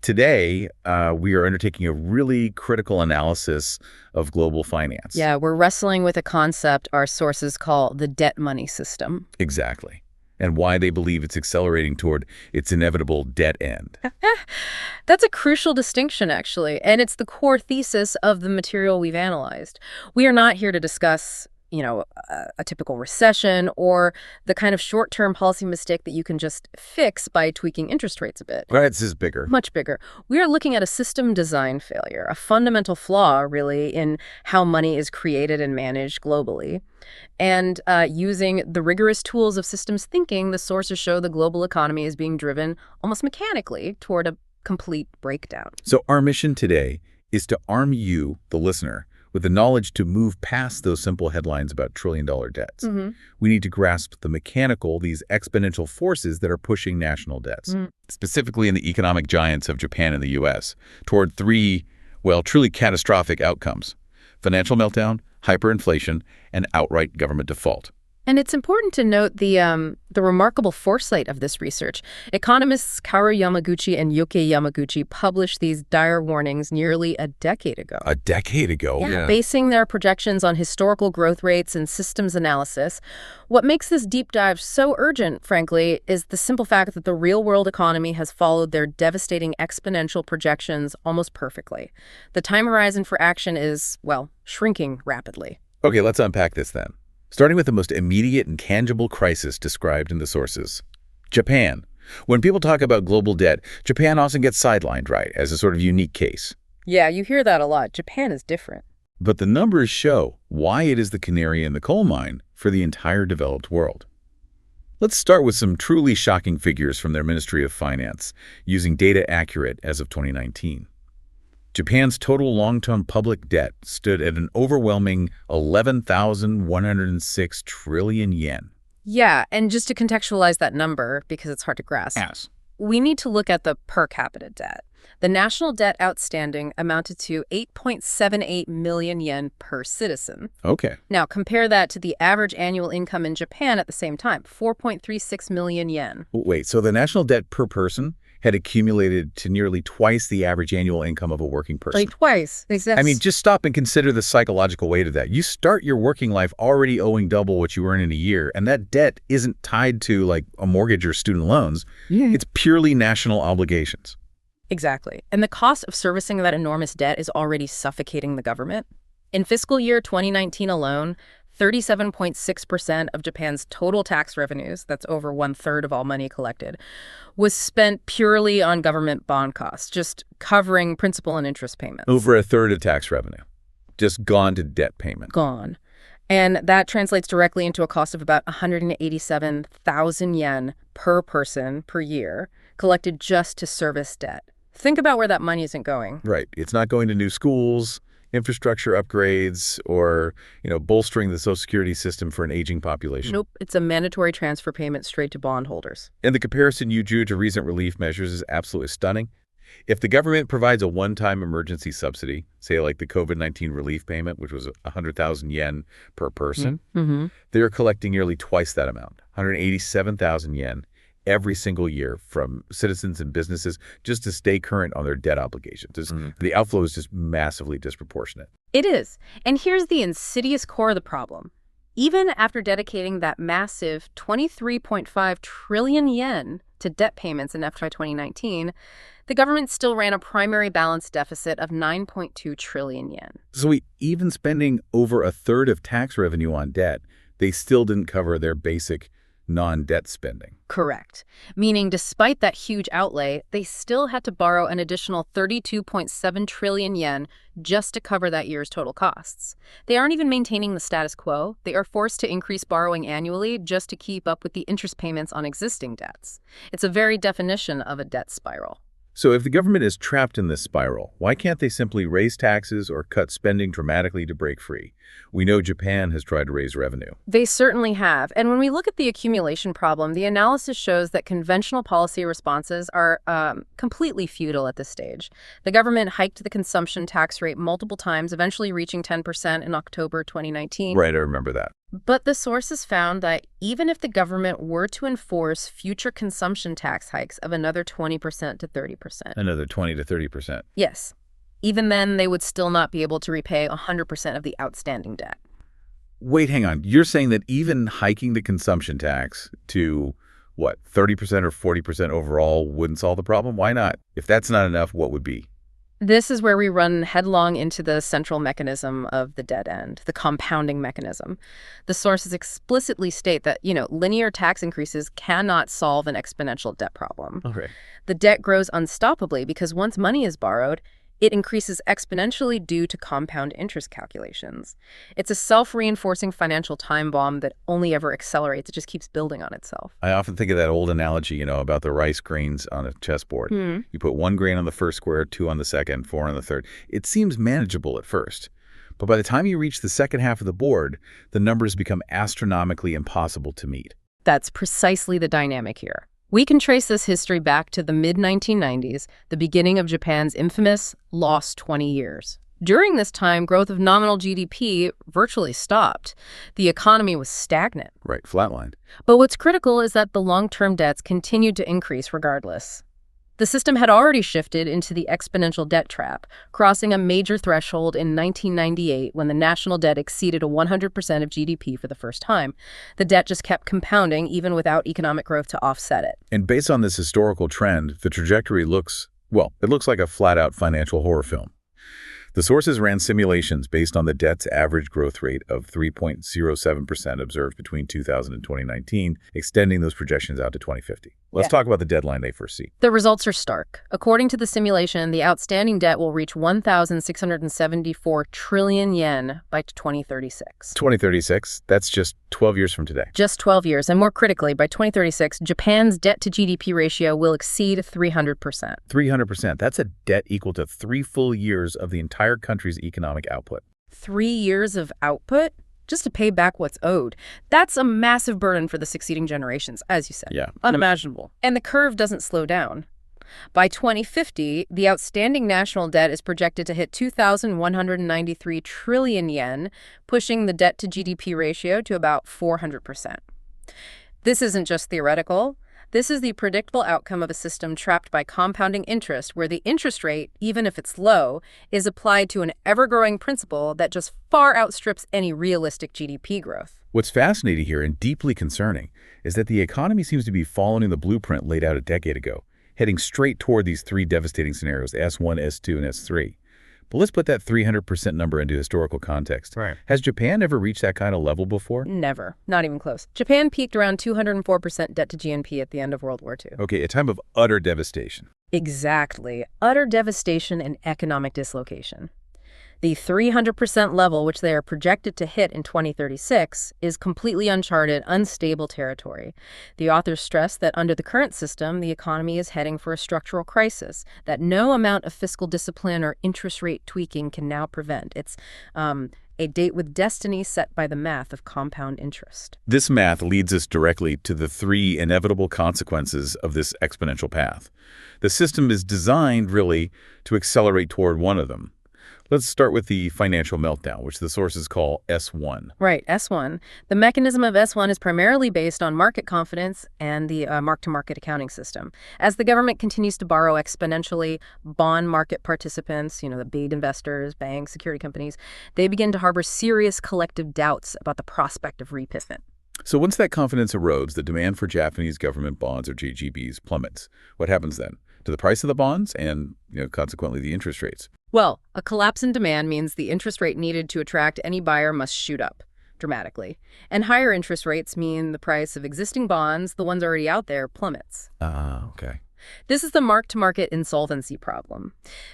Today, we are undertaking a really critical analysis of global finance. Yeah, we're wrestling with a concept our sources call the debt money system. Exactly. And why they believe it's accelerating toward its inevitable debt end. That's a crucial distinction, actually, and it's the core thesis of the material we've analyzed. We are not here to discuss, a typical recession or the kind of short-term policy mistake that you can just fix by tweaking interest rates a bit. Right, this is bigger. Much bigger. We are looking at a system design failure, a fundamental flaw, really, in how money is created and managed globally. And using the rigorous tools of systems thinking, the sources show the global economy is being driven almost mechanically toward a complete breakdown. So our mission today is to arm you, the listener, with the knowledge to move past those simple headlines about trillion-dollar debts. We need to grasp the mechanical, these exponential forces that are pushing national debts, specifically in the economic giants of Japan and the U.S., toward three, truly catastrophic outcomes: financial meltdown, hyperinflation, and outright government default. And it's important to note the remarkable foresight of this research. Economists Kaoru Yamaguchi and Yosuke Yamaguchi published these dire warnings nearly a decade ago. A decade ago? Yeah, basing their projections on historical growth rates and systems analysis. What makes this deep dive so urgent, frankly, is the simple fact that the real-world economy has followed their devastating exponential projections almost perfectly. The time horizon for action is, shrinking rapidly. Okay, let's unpack this then. Starting with the most immediate and tangible crisis described in the sources. Japan. When people talk about global debt, Japan often gets sidelined, right, as a sort of unique case. Yeah, you hear that a lot. Japan is different. But the numbers show why it is the canary in the coal mine for the entire developed world. Let's start with some truly shocking figures from their Ministry of Finance, using data accurate as of 2019. Japan's total long-term public debt stood at an overwhelming 11,106 trillion yen. Yeah, and just to contextualize that number, because it's hard to grasp, we need to look at the per capita debt. The national debt outstanding amounted to 8.78 million yen per citizen. Okay. Now, compare that to the average annual income in Japan at the same time, 4.36 million yen. Wait, so the national debt per person had accumulated to nearly twice the average annual income of a working person. Like twice. Exactly. I mean, just stop and consider the psychological weight of that. You start your working life already owing double what you earn in a year, and that debt isn't tied to, like, a mortgage or student loans. It's purely national obligations. Exactly. And the cost of servicing that enormous debt is already suffocating the government. In fiscal year 2019 alone, 37.6% of Japan's total tax revenues, that's over 1/3 of all money collected, was spent purely on government bond costs, just covering principal and interest payments. Over 1/3 of tax revenue, just gone to debt payment. Gone. And that translates directly into a cost of about 187,000 yen per person per year, collected just to service debt. Think about where that money isn't going. Right. It's not going to new schools, infrastructure upgrades, or, bolstering the Social Security system for an aging population. Nope. It's a mandatory transfer payment straight to bondholders. And the comparison you drew to recent relief measures is absolutely stunning. If the government provides a one-time emergency subsidy, say like the COVID-19 relief payment, which was 100,000 yen per person, they're collecting nearly twice that amount, 187,000 yen, every single year from citizens and businesses just to stay current on their debt obligations. The outflow is just massively disproportionate. It is. And here's the insidious core of the problem. Even after dedicating that massive 23.5 trillion yen to debt payments in FY 2019, the government still ran a primary balance deficit of 9.2 trillion yen. So even spending over 1/3 of tax revenue on debt, they still didn't cover their basic non-debt spending. Correct. Meaning despite that huge outlay, they still had to borrow an additional 32.7 trillion yen just to cover that year's total costs. They aren't even maintaining the status quo. They are forced to increase borrowing annually just to keep up with the interest payments on existing debts. It's a very definition of a debt spiral. So if the government is trapped in this spiral, why can't they simply raise taxes or cut spending dramatically to break free? We know Japan has tried to raise revenue. They certainly have. And when we look at the accumulation problem, the analysis shows that conventional policy responses are completely futile at this stage. The government hiked the consumption tax rate multiple times, eventually reaching 10% in October 2019. Right, I remember that. But the sources found that even if the government were to enforce future consumption tax hikes of another 20% to 30%. Another 20 to 30%. Yes. Even then, they would still not be able to repay 100% of the outstanding debt. Wait, hang on. You're saying that even hiking the consumption tax to, what, 30% or 40% overall wouldn't solve the problem? Why not? If that's not enough, what would be? This is where we run headlong into the central mechanism of the dead end, the compounding mechanism. The sources explicitly state that, linear tax increases cannot solve an exponential debt problem. Okay. The debt grows unstoppably because once money is borrowed, it increases exponentially due to compound interest calculations. It's a self-reinforcing financial time bomb that only ever accelerates. It just keeps building on itself. I often think of that old analogy, about the rice grains on a chessboard. You put 1 grain on the first square, 2 on the second, 4 on the third. It seems manageable at first. But by the time you reach the second half of the board, the numbers become astronomically impossible to meet. That's precisely the dynamic here. We can trace this history back to the mid-1990s, the beginning of Japan's infamous lost 20 years. During this time, growth of nominal GDP virtually stopped. The economy was stagnant. Right, flatlined. But what's critical is that the long-term debts continued to increase regardless. The system had already shifted into the exponential debt trap, crossing a major threshold in 1998 when the national debt exceeded 100% of GDP for the first time. The debt just kept compounding even without economic growth to offset it. And based on this historical trend, the trajectory looks like a flat-out financial horror film. The sources ran simulations based on the debt's average growth rate of 3.07% observed between 2000 and 2019, extending those projections out to 2050. Let's talk about the deadline they foresee. The results are stark. According to the simulation, the outstanding debt will reach 1,674 trillion yen by 2036. 2036? That's just 12 years from today. Just 12 years. And more critically, by 2036, Japan's debt-to-GDP ratio will exceed 300%. 300%. That's a debt equal to 3 full years of the entire country's economic output. 3 years of output? Just to pay back what's owed. That's a massive burden for the succeeding generations, as you said. Yeah. Unimaginable. And the curve doesn't slow down. By 2050, the outstanding national debt is projected to hit 2,193 trillion yen, pushing the debt-to-GDP ratio to about 400%. This isn't just theoretical. This is the predictable outcome of a system trapped by compounding interest, where the interest rate, even if it's low, is applied to an ever-growing principle that just far outstrips any realistic GDP growth. What's fascinating here and deeply concerning is that the economy seems to be following the blueprint laid out a decade ago, heading straight toward these 3 devastating scenarios, S1, S2, and S3. But let's put that 300% number into historical context. Right. Has Japan ever reached that kind of level before? Never. Not even close. Japan peaked around 204% debt to GNP at the end of World War II. Okay, a time of utter devastation. Exactly. Utter devastation and economic dislocation. The 300% level, which they are projected to hit in 2036, is completely uncharted, unstable territory. The authors stress that under the current system, the economy is heading for a structural crisis that no amount of fiscal discipline or interest rate tweaking can now prevent. It's a date with destiny set by the math of compound interest. This math leads us directly to the 3 inevitable consequences of this exponential path. The system is designed, really, to accelerate toward one of them. Let's start with the financial meltdown, which the sources call S1. Right, S1. The mechanism of S1 is primarily based on market confidence and the mark-to-market accounting system. As the government continues to borrow exponentially, bond market participants, the big investors, banks, security companies, they begin to harbor serious collective doubts about the prospect of repayment. So once that confidence erodes, the demand for Japanese government bonds, or JGBs, plummets. What happens then? To the price of the bonds and, consequently, the interest rates. Well, a collapse in demand means the interest rate needed to attract any buyer must shoot up dramatically. And higher interest rates mean the price of existing bonds, the ones already out there, plummets. Okay. This is the mark-to-market insolvency problem.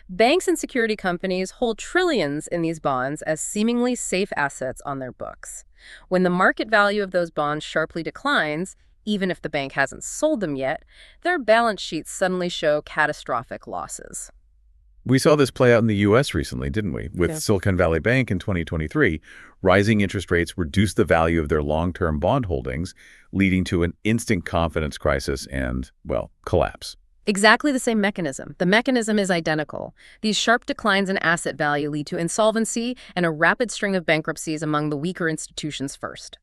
Banks and security companies hold trillions in these bonds as seemingly safe assets on their books. When the market value of those bonds sharply declines, even if the bank hasn't sold them yet, their balance sheets suddenly show catastrophic losses. We saw this play out in the U.S. recently, didn't we? With Silicon Valley Bank in 2023, rising interest rates reduced the value of their long-term bond holdings, leading to an instant confidence crisis and, collapse. Exactly the same mechanism. The mechanism is identical. These sharp declines in asset value lead to insolvency and a rapid string of bankruptcies among the weaker institutions first.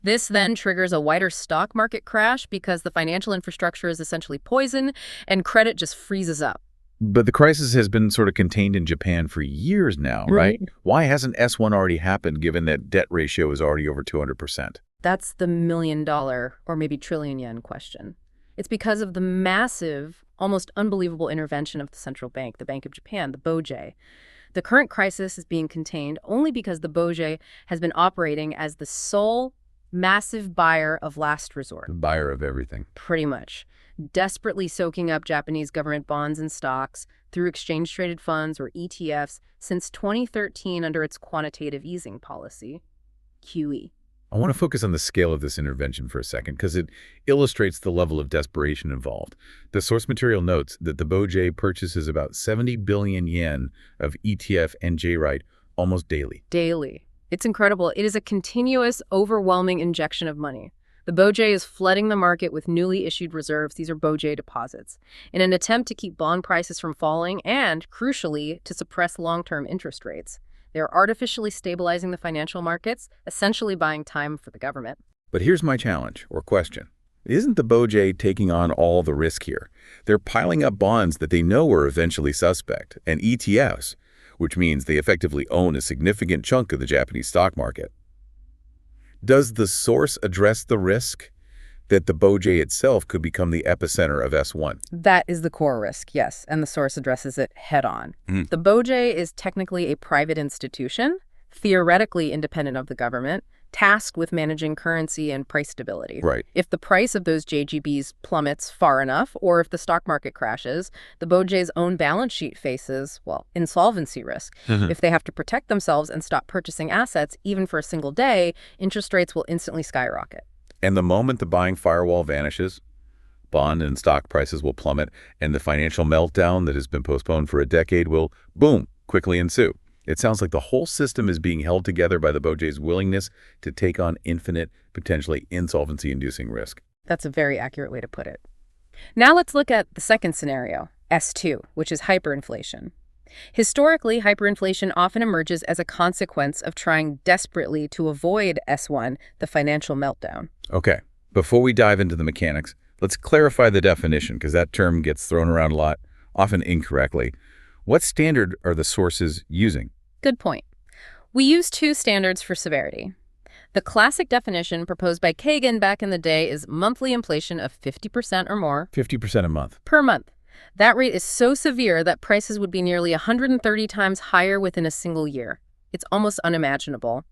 This then triggers a wider stock market crash because the financial infrastructure is essentially poison and credit just freezes up. But the crisis has been sort of contained in Japan for years now, right? Why hasn't S1 already happened given that debt ratio is already over 200%? That's the $1,000,000 or maybe trillion yen question. It's because of the massive, almost unbelievable intervention of the central bank, the Bank of Japan, the BOJ. The current crisis is being contained only because the BOJ has been operating as the sole massive buyer of last resort. The buyer of everything. Pretty much. Desperately soaking up Japanese government bonds and stocks through exchange-traded funds or ETFs since 2013 under its quantitative easing policy, QE. I want to focus on the scale of this intervention for a second because it illustrates the level of desperation involved. The source material notes that the BOJ purchases about 70 billion yen of ETF and J-Right almost daily. Daily. It's incredible. It is a continuous, overwhelming injection of money. The BOJ is flooding the market with newly issued reserves. These are BOJ deposits, in an attempt to keep bond prices from falling and, crucially, to suppress long-term interest rates. They're artificially stabilizing the financial markets, essentially buying time for the government. But here's my challenge, or question. Isn't the BOJ taking on all the risk here? They're piling up bonds that they know are eventually suspect, and ETFs, which means they effectively own a significant chunk of the Japanese stock market. Does the source address the risk that the BOJ itself could become the epicenter of S1? That is the core risk, yes, and the source addresses it head-on. The BOJ is technically a private institution, theoretically independent of the government, tasked with managing currency and price stability. Right. If the price of those JGBs plummets far enough, or if the stock market crashes, the BOJ's own balance sheet faces, well, insolvency risk. If they have to protect themselves and stop purchasing assets, even for a single day, interest rates will instantly skyrocket. And the moment the buying firewall vanishes, bond and stock prices will plummet, and the financial meltdown that has been postponed for a decade will, boom, quickly ensue. It sounds like the whole system is being held together by the BOJ's willingness to take on infinite, potentially insolvency-inducing risk. That's a very accurate way to put it. Now let's look at the second scenario, S2, which is hyperinflation. Historically, hyperinflation often emerges as a consequence of trying desperately to avoid S1, the financial meltdown. Okay, before we dive into the mechanics, let's clarify the definition because that term gets thrown around a lot, often incorrectly. What standard are the sources using? Good point. We use two standards for severity. The classic definition proposed by Kagan back in the day is monthly inflation of 50% or more. 50% a month. Per month. That rate is so severe that prices would be nearly 130 times higher within a single year. It's almost unimaginable.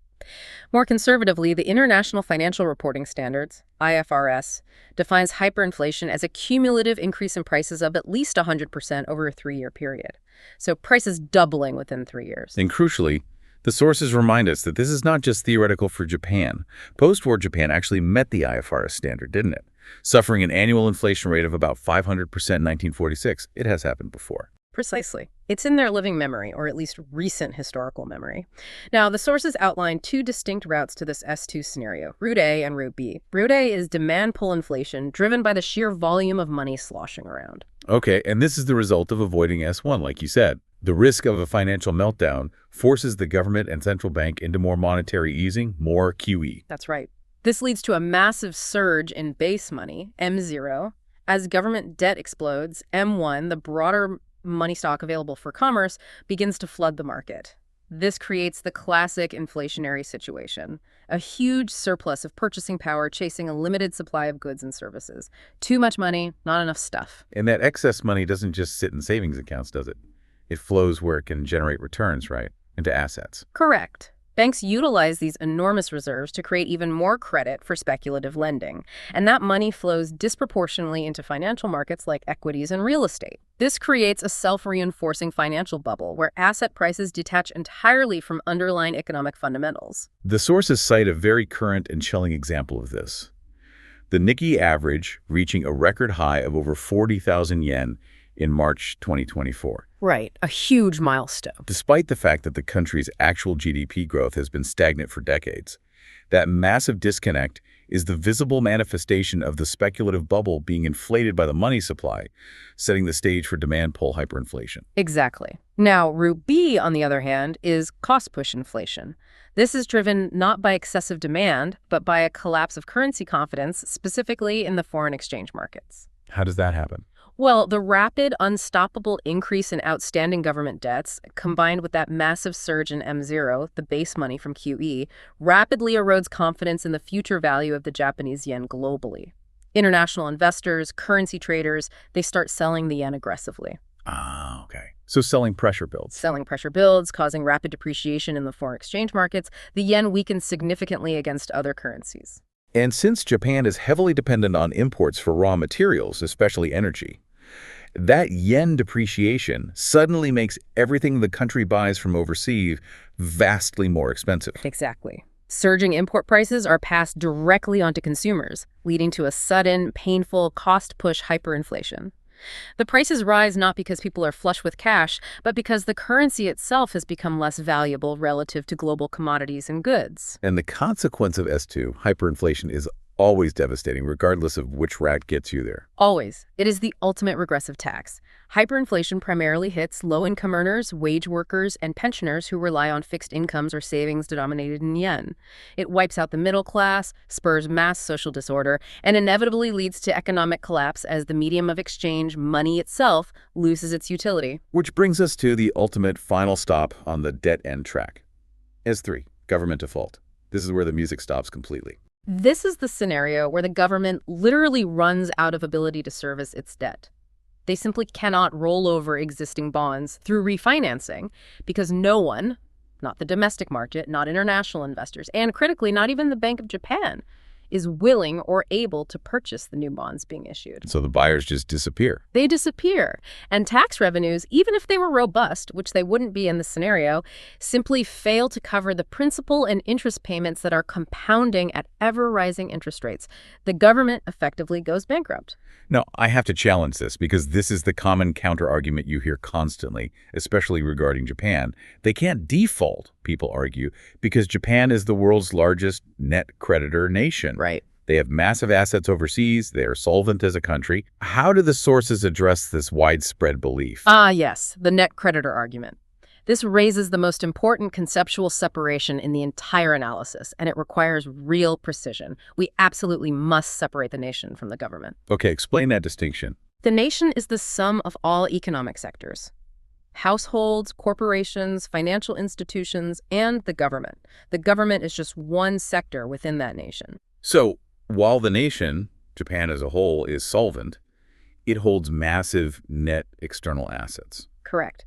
More conservatively, the International Financial Reporting Standards, IFRS, defines hyperinflation as a cumulative increase in prices of at least 100% over a 3-year period. So prices doubling within 3 years. And crucially, the sources remind us that this is not just theoretical for Japan. Post-war Japan actually met the IFRS standard, didn't it? Suffering an annual inflation rate of about 500% in 1946. It has happened before. Precisely. It's in their living memory, or at least recent historical memory. Now, the sources outline two distinct routes to this S2 scenario, Route A and Route B. Route A is demand-pull inflation, driven by the sheer volume of money sloshing around. Okay, and this is the result of avoiding S1, like you said. The risk of a financial meltdown forces the government and central bank into more monetary easing, more QE. That's right. This leads to a massive surge in base money, M0. As government debt explodes, M1, the broader money stock available for commerce, begins to flood the market. This creates the classic inflationary situation, a huge surplus of purchasing power chasing a limited supply of goods and services. Too much money, not enough stuff. And that excess money doesn't just sit in savings accounts, does it? It flows where it can generate returns, right? Into assets. Correct. Banks utilize these enormous reserves to create even more credit for speculative lending, and that money flows disproportionately into financial markets like equities and real estate. This creates a self-reinforcing financial bubble where asset prices detach entirely from underlying economic fundamentals. The sources cite a very current and chilling example of this. The Nikkei average reaching a record high of over 40,000 yen in March 2024. Right, a huge milestone. Despite the fact that the country's actual GDP growth has been stagnant for decades, that massive disconnect is the visible manifestation of the speculative bubble being inflated by the money supply, setting the stage for demand-pull hyperinflation. Exactly. Now, Route B, on the other hand, is cost-push inflation. This is driven not by excessive demand, but by a collapse of currency confidence, specifically in the foreign exchange markets. How does that happen? Well, the rapid, unstoppable increase in outstanding government debts, combined with that massive surge in M0, the base money from QE, rapidly erodes confidence in the future value of the Japanese yen globally. International investors, currency traders, they start selling the yen aggressively. Ah, okay. So selling pressure builds. Selling pressure builds, causing rapid depreciation in the foreign exchange markets. The yen weakens significantly against other currencies. And since Japan is heavily dependent on imports for raw materials, especially energy, that yen depreciation suddenly makes everything the country buys from overseas vastly more expensive. Exactly. Surging import prices are passed directly onto consumers, leading to a sudden, painful, cost-push hyperinflation. The prices rise not because people are flush with cash, but because the currency itself has become less valuable relative to global commodities and goods. And the consequence of S2, hyperinflation, is always devastating, regardless of which route gets you there. Always. It is the ultimate regressive tax. Hyperinflation primarily hits low-income earners, wage workers, and pensioners who rely on fixed incomes or savings denominated in yen. It wipes out the middle class, spurs mass social disorder, and inevitably leads to economic collapse as the medium of exchange, money itself, loses its utility. Which brings us to the ultimate final stop on the debt end track. S3, government default. This is where the music stops completely. This is the scenario where the government literally runs out of ability to service its debt. They simply cannot roll over existing bonds through refinancing because no one, not the domestic market, not international investors, and critically, not even the Bank of Japan, is willing or able to purchase the new bonds being issued. So the buyers just disappear. They disappear. And tax revenues, even if they were robust, which they wouldn't be in this scenario, simply fail to cover the principal and interest payments that are compounding at ever-rising interest rates. The government effectively goes bankrupt. Now, I have to challenge this because this is the common counter-argument you hear constantly, especially regarding Japan. They can't default, people argue, because Japan is the world's largest net creditor nation. Right. They have massive assets overseas. They are solvent as a country. How do the sources address this widespread belief? Yes, the net creditor argument. This raises the most important conceptual separation in the entire analysis, and it requires real precision. We absolutely must separate the nation from the government. Okay, explain that distinction. The nation is the sum of all economic sectors. Households, corporations, financial institutions, and the government. The government is just one sector within that nation. So, while the nation, Japan as a whole, is solvent, it holds massive net external assets. Correct.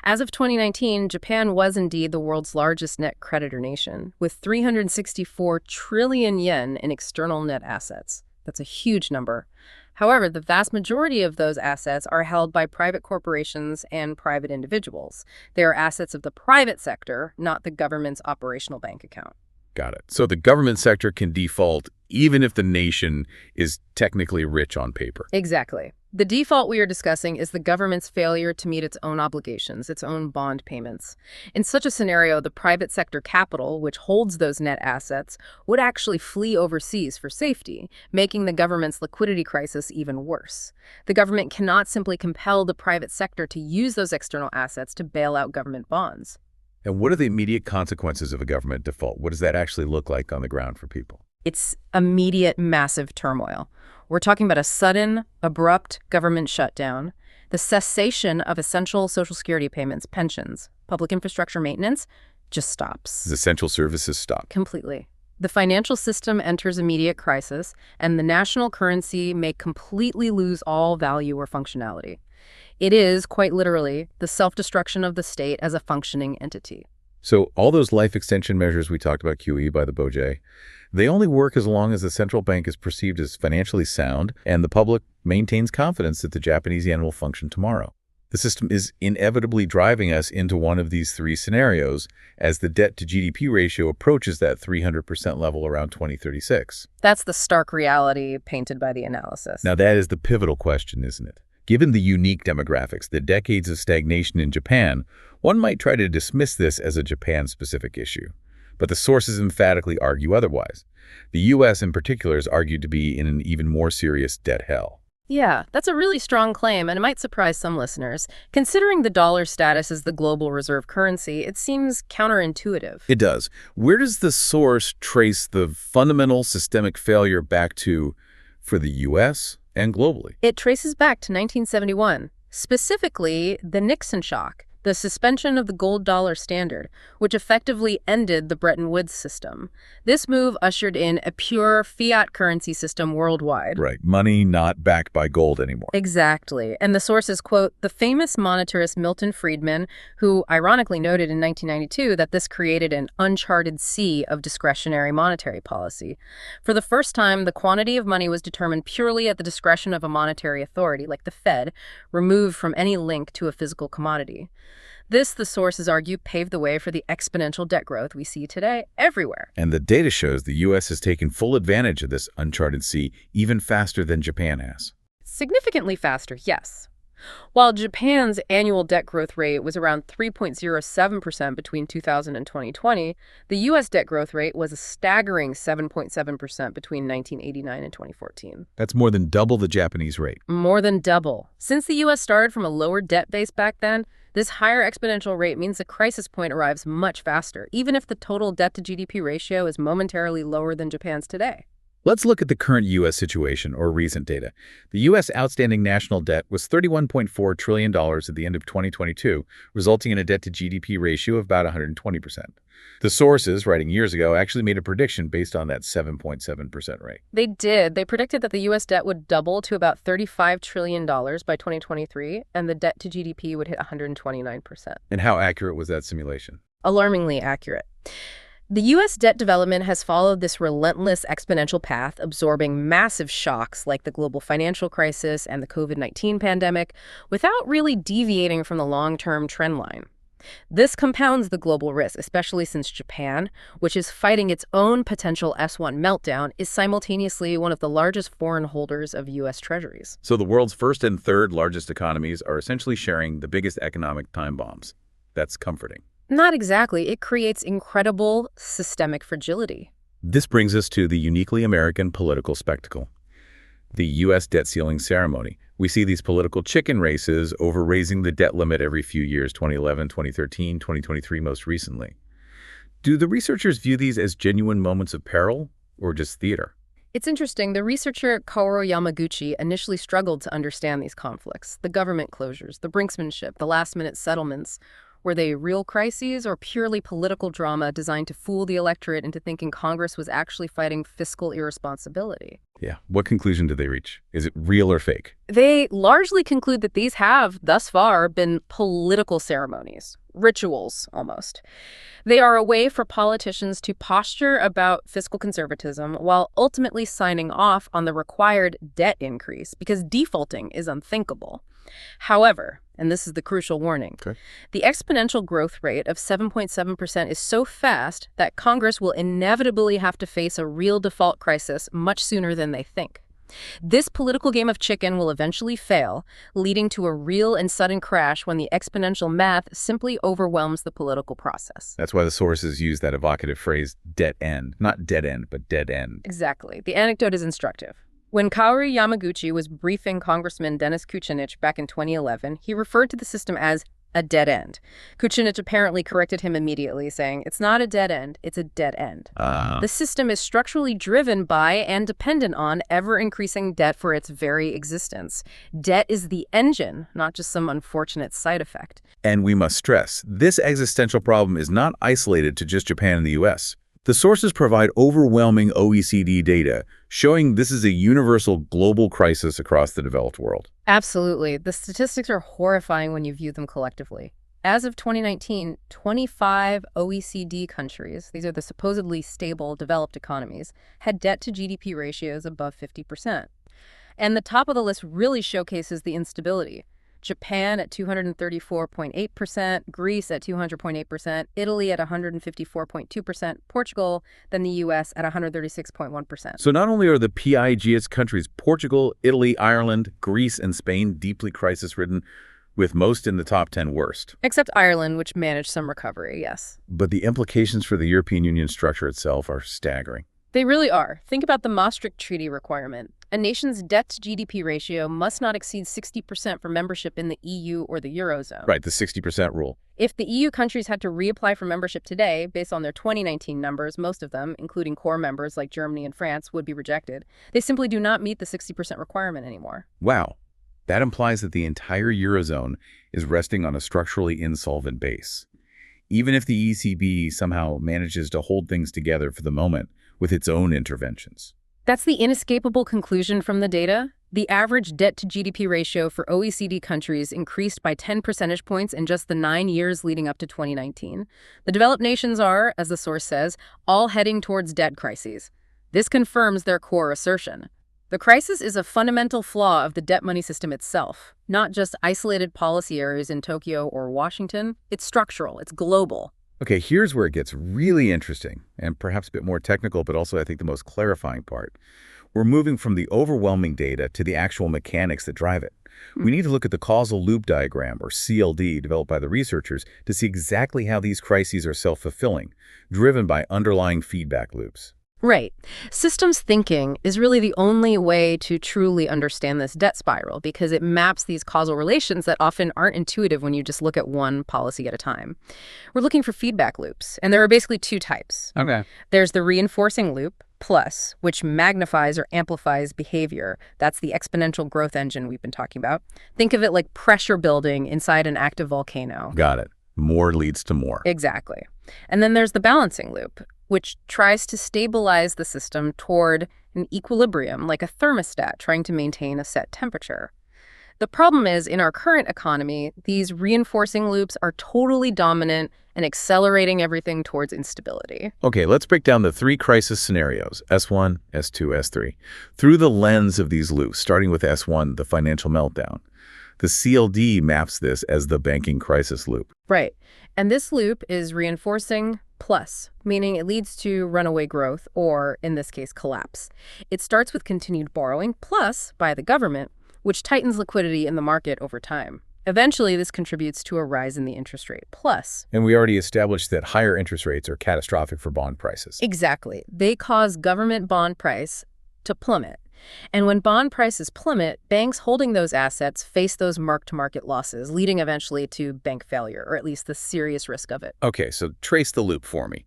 As of 2019, Japan was indeed the world's largest net creditor nation, with 364 trillion yen in external net assets. That's a huge number. However, the vast majority of those assets are held by private corporations and private individuals. They are assets of the private sector, not the government's operational bank account. Got it. So the government sector can default even if the nation is technically rich on paper. Exactly. The default we are discussing is the government's failure to meet its own obligations, its own bond payments. In such a scenario, the private sector capital, which holds those net assets, would actually flee overseas for safety, making the government's liquidity crisis even worse. The government cannot simply compel the private sector to use those external assets to bail out government bonds. And what are the immediate consequences of a government default? What does that actually look like on the ground for people? It's immediate, massive turmoil. We're talking about a sudden, abrupt government shutdown, the cessation of essential Social Security payments, pensions, public infrastructure maintenance just stops. The essential services stop. Completely. The financial system enters immediate crisis, and the national currency may completely lose all value or functionality. It is, quite literally, the self-destruction of the state as a functioning entity. So all those life extension measures we talked about, QE by the BOJ, they only work as long as the central bank is perceived as financially sound and the public maintains confidence that the Japanese yen will function tomorrow. The system is inevitably driving us into one of these three scenarios as the debt-to-GDP ratio approaches that 300% level around 2036. That's the stark reality painted by the analysis. Now that is the pivotal question, isn't it? Given the unique demographics, the decades of stagnation in Japan, one might try to dismiss this as a Japan-specific issue. But the sources emphatically argue otherwise. The U.S. in particular is argued to be in an even more serious debt hell. Yeah, that's a really strong claim, and it might surprise some listeners. Considering the dollar's status as the global reserve currency, it seems counterintuitive. It does. Where does the source trace the fundamental systemic failure back to for the U.S. and globally? It traces back to 1971, specifically the Nixon shock, the suspension of the gold dollar standard, which effectively ended the Bretton Woods system. This move ushered in a pure fiat currency system worldwide. Right. Money not backed by gold anymore. Exactly. And the sources quote the famous monetarist Milton Friedman, who ironically noted in 1992 that this created an uncharted sea of discretionary monetary policy. For the first time, the quantity of money was determined purely at the discretion of a monetary authority, like the Fed, removed from any link to a physical commodity. This, the sources argue, paved the way for the exponential debt growth we see today everywhere. And the data shows the U.S. has taken full advantage of this uncharted sea even faster than Japan has. Significantly faster, yes. While Japan's annual debt growth rate was around 3.07% between 2000 and 2020, the U.S. debt growth rate was a staggering 7.7% between 1989 and 2014. That's more than double the Japanese rate. More than double. Since the U.S. started from a lower debt base back then, this higher exponential rate means the crisis point arrives much faster, even if the total debt-to-GDP ratio is momentarily lower than Japan's today. Let's look at the current U.S. situation, or recent data. The U.S. outstanding national debt was $31.4 trillion at the end of 2022, resulting in a debt-to-GDP ratio of about 120%. The sources, writing years ago, actually made a prediction based on that 7.7% rate. They did. They predicted that the U.S. debt would double to about $35 trillion by 2023, and the debt to GDP would hit 129%. And how accurate was that simulation? Alarmingly accurate. The U.S. debt development has followed this relentless exponential path, absorbing massive shocks like the global financial crisis and the COVID-19 pandemic, without really deviating from the long-term trend line. This compounds the global risk, especially since Japan, which is fighting its own potential S1 meltdown, is simultaneously one of the largest foreign holders of U.S. treasuries. So the world's first and third largest economies are essentially sharing the biggest economic time bombs. That's comforting. Not exactly. It creates incredible systemic fragility. This brings us to the uniquely American political spectacle, the U.S. debt ceiling ceremony. We see these political chicken races over raising the debt limit every few years, 2011, 2013, 2023 most recently. Do the researchers view these as genuine moments of peril or just theater? It's interesting. The researcher Kaoru Yamaguchi initially struggled to understand these conflicts. The government closures, the brinksmanship, the last-minute settlements. Were they real crises or purely political drama designed to fool the electorate into thinking Congress was actually fighting fiscal irresponsibility? Yeah. What conclusion did they reach? Is it real or fake? They largely conclude that these have, thus far, been political ceremonies, rituals almost. They are a way for politicians to posture about fiscal conservatism while ultimately signing off on the required debt increase because defaulting is unthinkable. However, and this is the crucial warning, the exponential growth rate of 7.7% is so fast that Congress will inevitably have to face a real default crisis much sooner than they think. This political game of chicken will eventually fail, leading to a real and sudden crash when the exponential math simply overwhelms the political process. That's why the sources use that evocative phrase, debt end. Not dead end, but dead end. Exactly. The anecdote is instructive. When Kaoru Yamaguchi was briefing Congressman Dennis Kucinich back in 2011, he referred to the system as a dead end. Kucinich apparently corrected him immediately, saying, "It's not a dead end, it's a dead end." The system is structurally driven by and dependent on ever-increasing debt for its very existence. Debt is the engine, not just some unfortunate side effect. And we must stress, this existential problem is not isolated to just Japan and the U.S. The sources provide overwhelming OECD data showing this is a universal global crisis across the developed world. Absolutely. The statistics are horrifying when you view them collectively. As of 2019, 25 OECD countries, these are the supposedly stable developed economies, had debt to GDP ratios above 50%. And the top of the list really showcases the instability. Japan at 234.8%, Greece at 200.8%, Italy at 154.2%, Portugal, then the U.S. at 136.1%. So not only are the PIGS countries Portugal, Italy, Ireland, Greece, and Spain deeply crisis-ridden, with most in the top 10 worst. Except Ireland, which managed some recovery, yes. But the implications for the European Union structure itself are staggering. They really are. Think about the Maastricht Treaty requirement. A nation's debt-to-GDP ratio must not exceed 60% for membership in the EU or the Eurozone. Right, the 60% rule. If the EU countries had to reapply for membership today, based on their 2019 numbers, most of them, including core members like Germany and France, would be rejected. They simply do not meet the 60% requirement anymore. Wow. That implies that the entire Eurozone is resting on a structurally insolvent base. Even if the ECB somehow manages to hold things together for the moment with its own interventions. That's the inescapable conclusion from the data. The average debt-to-GDP ratio for OECD countries increased by 10 percentage points in just the 9 years leading up to 2019. The developed nations are, as the source says, all heading towards debt crises. This confirms their core assertion. The crisis is a fundamental flaw of the debt money system itself, not just isolated policy areas in Tokyo or Washington. It's structural, it's global. Okay, here's where it gets really interesting, and perhaps a bit more technical, but also I think the most clarifying part. We're moving from the overwhelming data to the actual mechanics that drive it. We need to look at the causal loop diagram, or CLD, developed by the researchers to see exactly how these crises are self-fulfilling, driven by underlying feedback loops. Right. Systems thinking is really the only way to truly understand this debt spiral because it maps these causal relations that often aren't intuitive when you just look at one policy at a time. We're looking for feedback loops, and there are basically two types. Okay. There's the reinforcing loop, plus, which magnifies or amplifies behavior. That's the exponential growth engine we've been talking about. Think of it like pressure building inside an active volcano. Got it. More leads to more. Exactly. And then there's the balancing loop, which tries to stabilize the system toward an equilibrium, like a thermostat trying to maintain a set temperature. The problem is, in our current economy, these reinforcing loops are totally dominant and accelerating everything towards instability. Okay, let's break down the three crisis scenarios, S1, S2, S3, through the lens of these loops, starting with S1, the financial meltdown. The CLD maps this as the banking crisis loop. Right. And this loop is reinforcing plus, meaning it leads to runaway growth, or in this case, collapse. It starts with continued borrowing, plus by the government, which tightens liquidity in the market over time. Eventually, this contributes to a rise in the interest rate, plus. And we already established that higher interest rates are catastrophic for bond prices. Exactly. They cause government bond price to plummet. And when bond prices plummet, banks holding those assets face those mark-to-market losses, leading eventually to bank failure, or at least the serious risk of it. Okay, so trace the loop for me.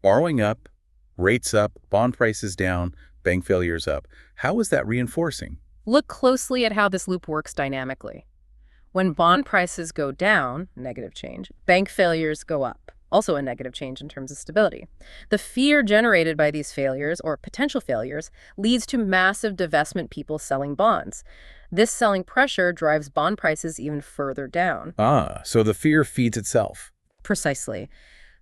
Borrowing up, rates up, bond prices down, bank failures up. How is that reinforcing? Look closely at how this loop works dynamically. When bond prices go down, negative change, bank failures go up. Also a negative change in terms of stability. The fear generated by these failures, or potential failures, leads to massive divestment people selling bonds. This selling pressure drives bond prices even further down. So the fear feeds itself. Precisely.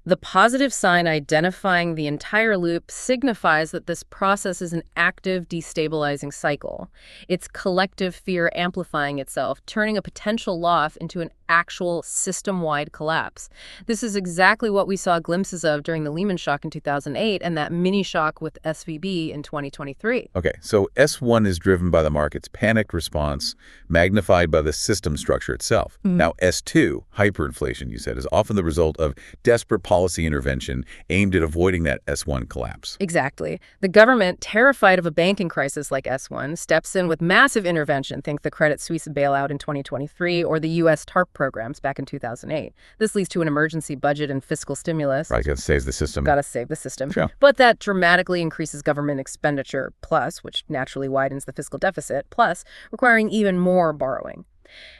The positive sign identifying the entire loop signifies that this process is an active destabilizing cycle. It's collective fear amplifying itself, turning a potential loss into an actual system-wide collapse. This is exactly what we saw glimpses of during the Lehman shock in 2008 and that mini-shock with SVB in 2023. Okay, so S1 is driven by the market's panicked response, magnified by the system structure itself. Now, S2, hyperinflation, you said, is often the result of desperate policy intervention aimed at avoiding that S1 collapse. Exactly. The government, terrified of a banking crisis like S1, steps in with massive intervention. Think the Credit Suisse bailout in 2023 or the U.S. TARP programs back in 2008. This leads to an emergency budget and fiscal stimulus. Right, gotta save the system. Gotta save the system. Sure. But that dramatically increases government expenditure, plus, which naturally widens the fiscal deficit, plus requiring even more borrowing.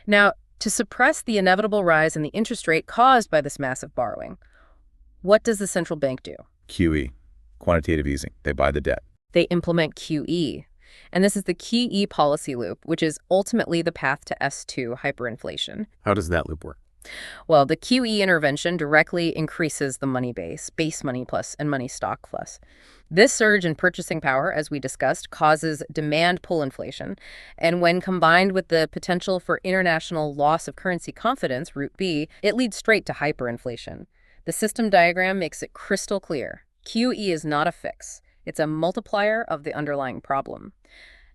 Now, to suppress the inevitable rise in the interest rate caused by this massive borrowing, what does the central bank do? QE, quantitative easing. They buy the debt. They implement QE. And this is the QE policy loop, which is ultimately the path to S2 hyperinflation. How does that loop work? Well, the QE intervention directly increases the money base money plus, and money stock plus. This surge in purchasing power, as we discussed, causes demand pull inflation. And when combined with the potential for international loss of currency confidence, root B, it leads straight to hyperinflation. The system diagram makes it crystal clear. QE is not a fix. It's a multiplier of the underlying problem.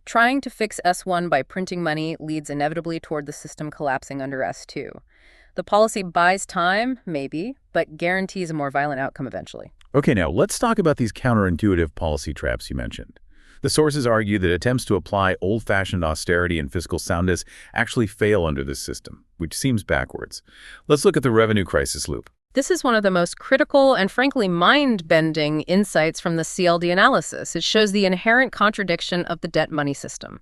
Trying to fix S1 by printing money leads inevitably toward the system collapsing under S2. The policy buys time, maybe, but guarantees a more violent outcome eventually. Okay, now let's talk about these counterintuitive policy traps you mentioned. The sources argue that attempts to apply old-fashioned austerity and fiscal soundness actually fail under this system, which seems backwards. Let's look at the revenue crisis loop. This is one of the most critical and frankly mind-bending insights from the CLD analysis. It shows the inherent contradiction of the debt-money system.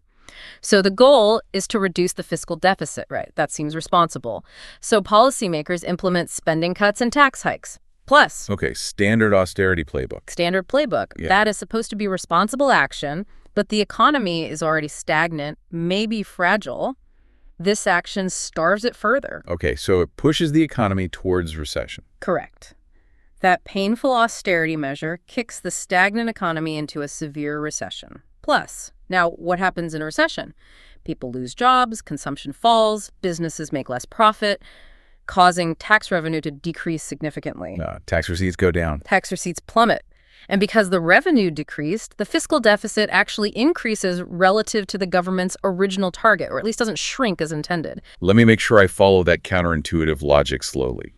So the goal is to reduce the fiscal deficit, right? That seems responsible. So policymakers implement spending cuts and tax hikes. Plus, Okay, standard austerity playbook. standard playbook. Yeah. That is supposed to be responsible action, but the economy is already stagnant, maybe fragile. This action starves it further. Okay, so it pushes the economy towards recession. Correct. That painful austerity measure kicks the stagnant economy into a severe recession. Plus, now what happens in a recession? People lose jobs, consumption falls, businesses make less profit, causing tax revenue to decrease significantly. Tax receipts go down. Tax receipts plummet. And because the revenue decreased, the fiscal deficit actually increases relative to the government's original target, or at least doesn't shrink as intended. Let me make sure I follow that counterintuitive logic slowly.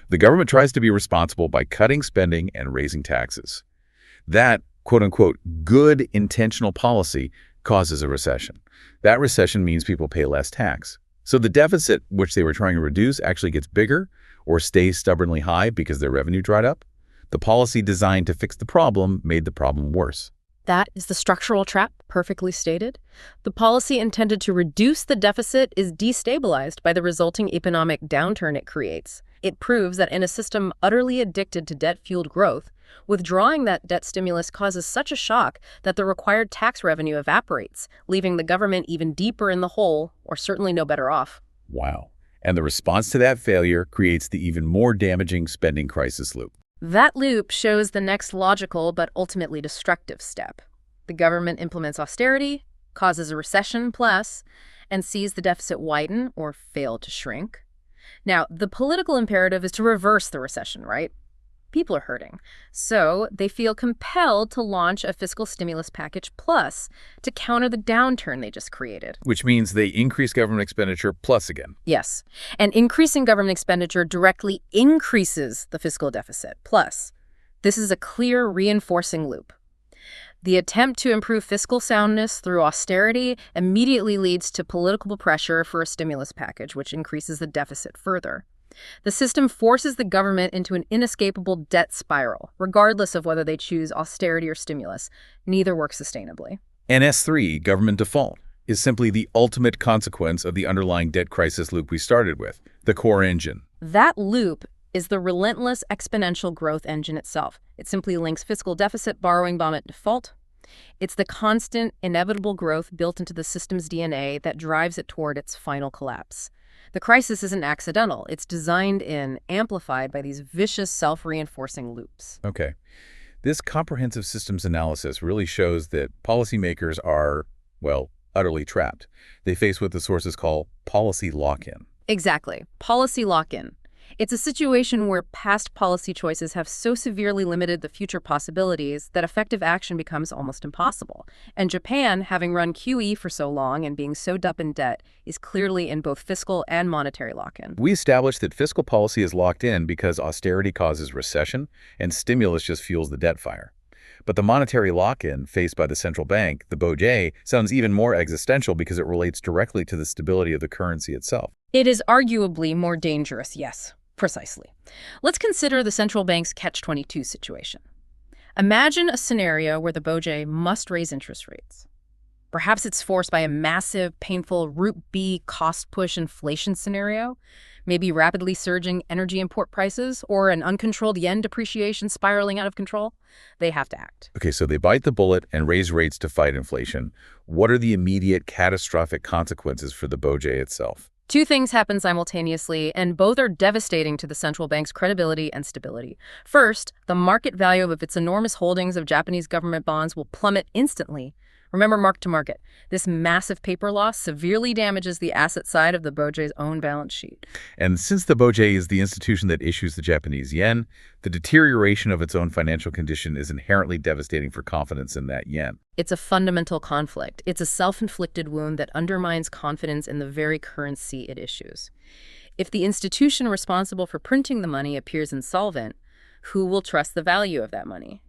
The government tries to be responsible by cutting spending and raising taxes. That, quote-unquote, good intentional policy causes a recession. That recession means people pay less tax. So the deficit, which they were trying to reduce, actually gets bigger or stays stubbornly high because their revenue dried up. The policy designed to fix the problem made the problem worse. That is the structural trap, perfectly stated. The policy intended to reduce the deficit is destabilized by the resulting economic downturn it creates. It proves that in a system utterly addicted to debt-fueled growth, withdrawing that debt stimulus causes such a shock that the required tax revenue evaporates, leaving the government even deeper in the hole, or certainly no better off. Wow. And the response to that failure creates the even more damaging spending crisis loop. That loop shows the next logical but ultimately destructive step. The government implements austerity, causes a recession plus, and sees the deficit widen or fail to shrink. Now, the political imperative is to reverse the recession, right? People are hurting. So they feel compelled to launch a fiscal stimulus package plus to counter the downturn they just created. Which means they increase government expenditure plus again. Yes. And increasing government expenditure directly increases the fiscal deficit. Plus, this is a clear reinforcing loop. The attempt to improve fiscal soundness through austerity immediately leads to political pressure for a stimulus package, which increases the deficit further. The system forces the government into an inescapable debt spiral, regardless of whether they choose austerity or stimulus. Neither works sustainably. And S3, government default, is simply the ultimate consequence of the underlying debt crisis loop we started with, the core engine. That loop is the relentless exponential growth engine itself. It simply links fiscal deficit, borrowing bomb at default. It's the constant, inevitable growth built into the system's DNA that drives it toward its final collapse. The crisis isn't accidental. It's designed in, amplified by these vicious self-reinforcing loops. Okay. This comprehensive systems analysis really shows that policymakers are, well, utterly trapped. They face what the sources call policy lock-in. Exactly. Policy lock-in. It's a situation where past policy choices have so severely limited the future possibilities that effective action becomes almost impossible. And Japan, having run QE for so long and being so up in debt, is clearly in both fiscal and monetary lock-in. We established that fiscal policy is locked in because austerity causes recession and stimulus just fuels the debt fire. But the monetary lock-in faced by the central bank, the BOJ, sounds even more existential because it relates directly to the stability of the currency itself. It is arguably more dangerous, yes. Precisely. Let's consider the central bank's catch-22 situation. Imagine a scenario where the BOJ must raise interest rates. Perhaps it's forced by a massive, painful Root B cost-push inflation scenario, maybe rapidly surging energy import prices, or an uncontrolled yen depreciation spiraling out of control. They have to act. Okay, so they bite the bullet and raise rates to fight inflation. What are the immediate catastrophic consequences for the BOJ itself? Two things happen simultaneously, and both are devastating to the central bank's credibility and stability. First, the market value of its enormous holdings of Japanese government bonds will plummet instantly. Remember mark-to-market. This massive paper loss severely damages the asset side of the BOJ's own balance sheet. And since the BOJ is the institution that issues the Japanese yen, the deterioration of its own financial condition is inherently devastating for confidence in that yen. It's a fundamental conflict. It's a self-inflicted wound that undermines confidence in the very currency it issues. If the institution responsible for printing the money appears insolvent, who will trust the value of that money?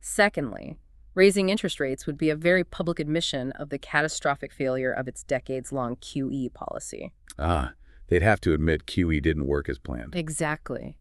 Secondly, Raising interest rates would be a very public admission of the catastrophic failure of its decades-long QE policy. Ah, they'd have to admit QE didn't work as planned. Exactly.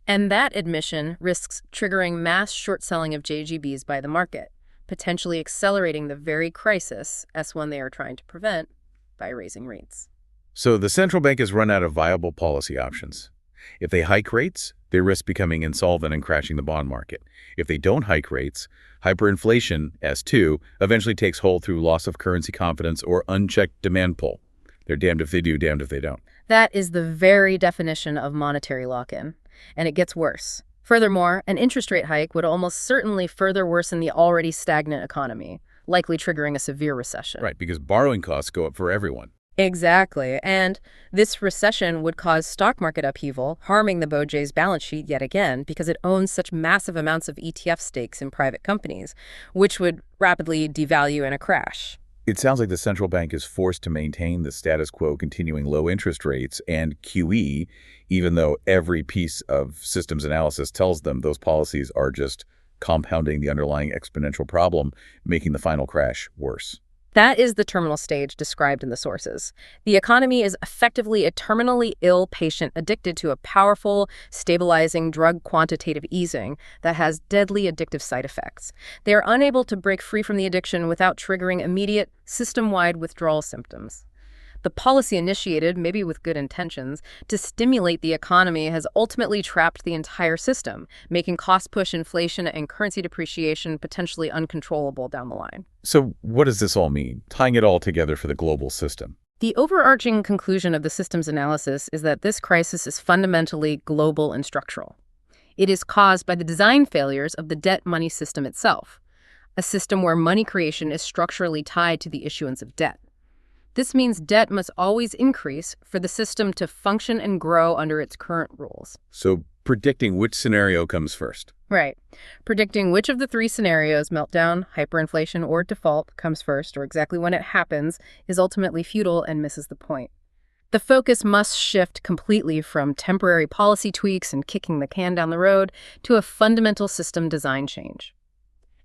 And that admission risks triggering mass short-selling of JGBs by the market, potentially accelerating the very crisis S1 they are trying to prevent by raising rates. So the central bank has run out of viable policy options. If they hike rates, they risk becoming insolvent and crashing the bond market. If they don't hike rates, hyperinflation, S2, eventually takes hold through loss of currency confidence or unchecked demand pull. They're damned if they do, damned if they don't. That is the very definition of monetary lock-in, and it gets worse. Furthermore, an interest rate hike would almost certainly further worsen the already stagnant economy, likely triggering a severe recession. Right, because borrowing costs go up for everyone. Exactly, and this recession would cause stock market upheaval, harming the BOJ's balance sheet yet again because it owns such massive amounts of ETF stakes in private companies, which would rapidly devalue in a crash. It sounds like the central bank is forced to maintain the status quo, continuing low interest rates and QE, even though every piece of systems analysis tells them those policies are just compounding the underlying exponential problem, making the final crash worse. That is the terminal stage described in the sources. The economy is effectively a terminally ill patient addicted to a powerful, stabilizing drug quantitative easing that has deadly addictive side effects. They are unable to break free from the addiction without triggering immediate, system-wide withdrawal symptoms. The policy initiated, maybe with good intentions, to stimulate the economy has ultimately trapped the entire system, making cost-push inflation and currency depreciation potentially uncontrollable down the line. So what does this all mean, tying it all together for the global system? The overarching conclusion of the systems analysis is that this crisis is fundamentally global and structural. It is caused by the design failures of the debt money system itself, a system where money creation is structurally tied to the issuance of debt. This means debt must always increase for the system to function and grow under its current rules. So predicting which scenario comes first. Right. Predicting which of the three scenarios, meltdown, hyperinflation, or default, comes first, or exactly when it happens, is ultimately futile and misses the point. The focus must shift completely from temporary policy tweaks and kicking the can down the road to a fundamental system design change.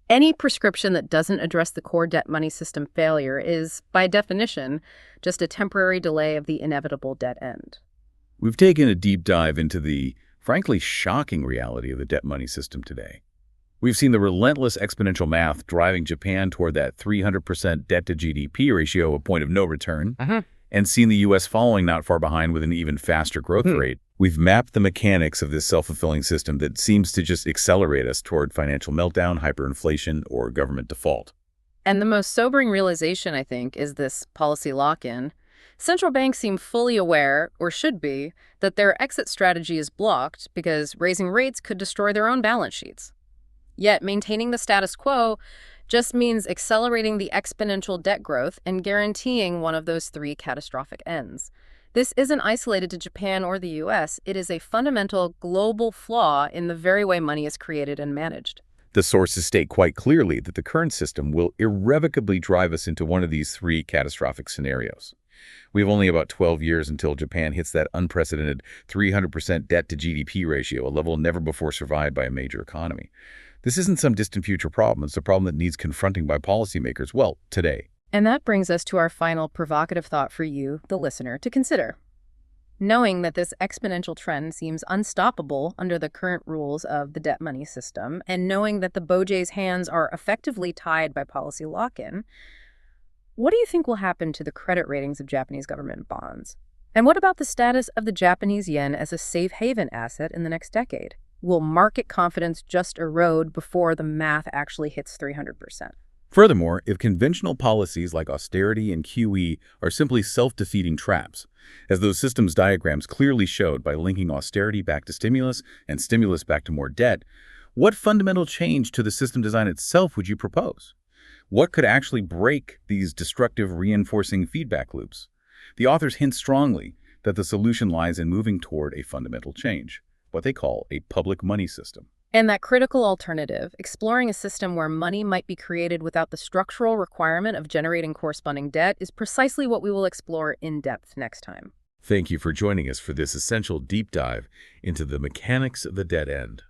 Any prescription that doesn't address the core debt money system failure is, by definition, just a temporary delay of the inevitable debt end. We've taken a deep dive into the, frankly, shocking reality of the debt money system today. We've seen the relentless exponential math driving Japan toward that 300% debt to GDP ratio, a point of no return, and seen the U.S. following not far behind with an even faster growth rate. We've mapped the mechanics of this self-fulfilling system that seems to just accelerate us toward financial meltdown, hyperinflation, or government default. And the most sobering realization, I think, is this policy lock-in. Central banks seem fully aware, or should be, that their exit strategy is blocked because raising rates could destroy their own balance sheets. Yet maintaining the status quo just means accelerating the exponential debt growth and guaranteeing one of those three catastrophic ends. This isn't isolated to Japan or the U.S. It is a fundamental global flaw in the very way money is created and managed. The sources state quite clearly that the current system will irrevocably drive us into one of these three catastrophic scenarios. We have only about 12 years until Japan hits that unprecedented 300% debt to GDP ratio, a level never before survived by a major economy. This isn't some distant future problem. It's a problem that needs confronting by policymakers, well, today. And that brings us to our final provocative thought for you, the listener, to consider. Knowing that this exponential trend seems unstoppable under the current rules of the debt money system, and knowing that the BOJ's hands are effectively tied by policy lock-in, what do you think will happen to the credit ratings of Japanese government bonds? And what about the status of the Japanese yen as a safe haven asset in the next decade? Will market confidence just erode before the math actually hits 300%? Furthermore, if conventional policies like austerity and QE are simply self-defeating traps, as those systems diagrams clearly showed by linking austerity back to stimulus and stimulus back to more debt, what fundamental change to the system design itself would you propose? What could actually break these destructive reinforcing feedback loops? The authors hint strongly that the solution lies in moving toward a fundamental change, what they call a public money system. And that critical alternative, exploring a system where money might be created without the structural requirement of generating corresponding debt, is precisely what we will explore in depth next time. Thank you for joining us for this essential deep dive into the mechanics of the debt end.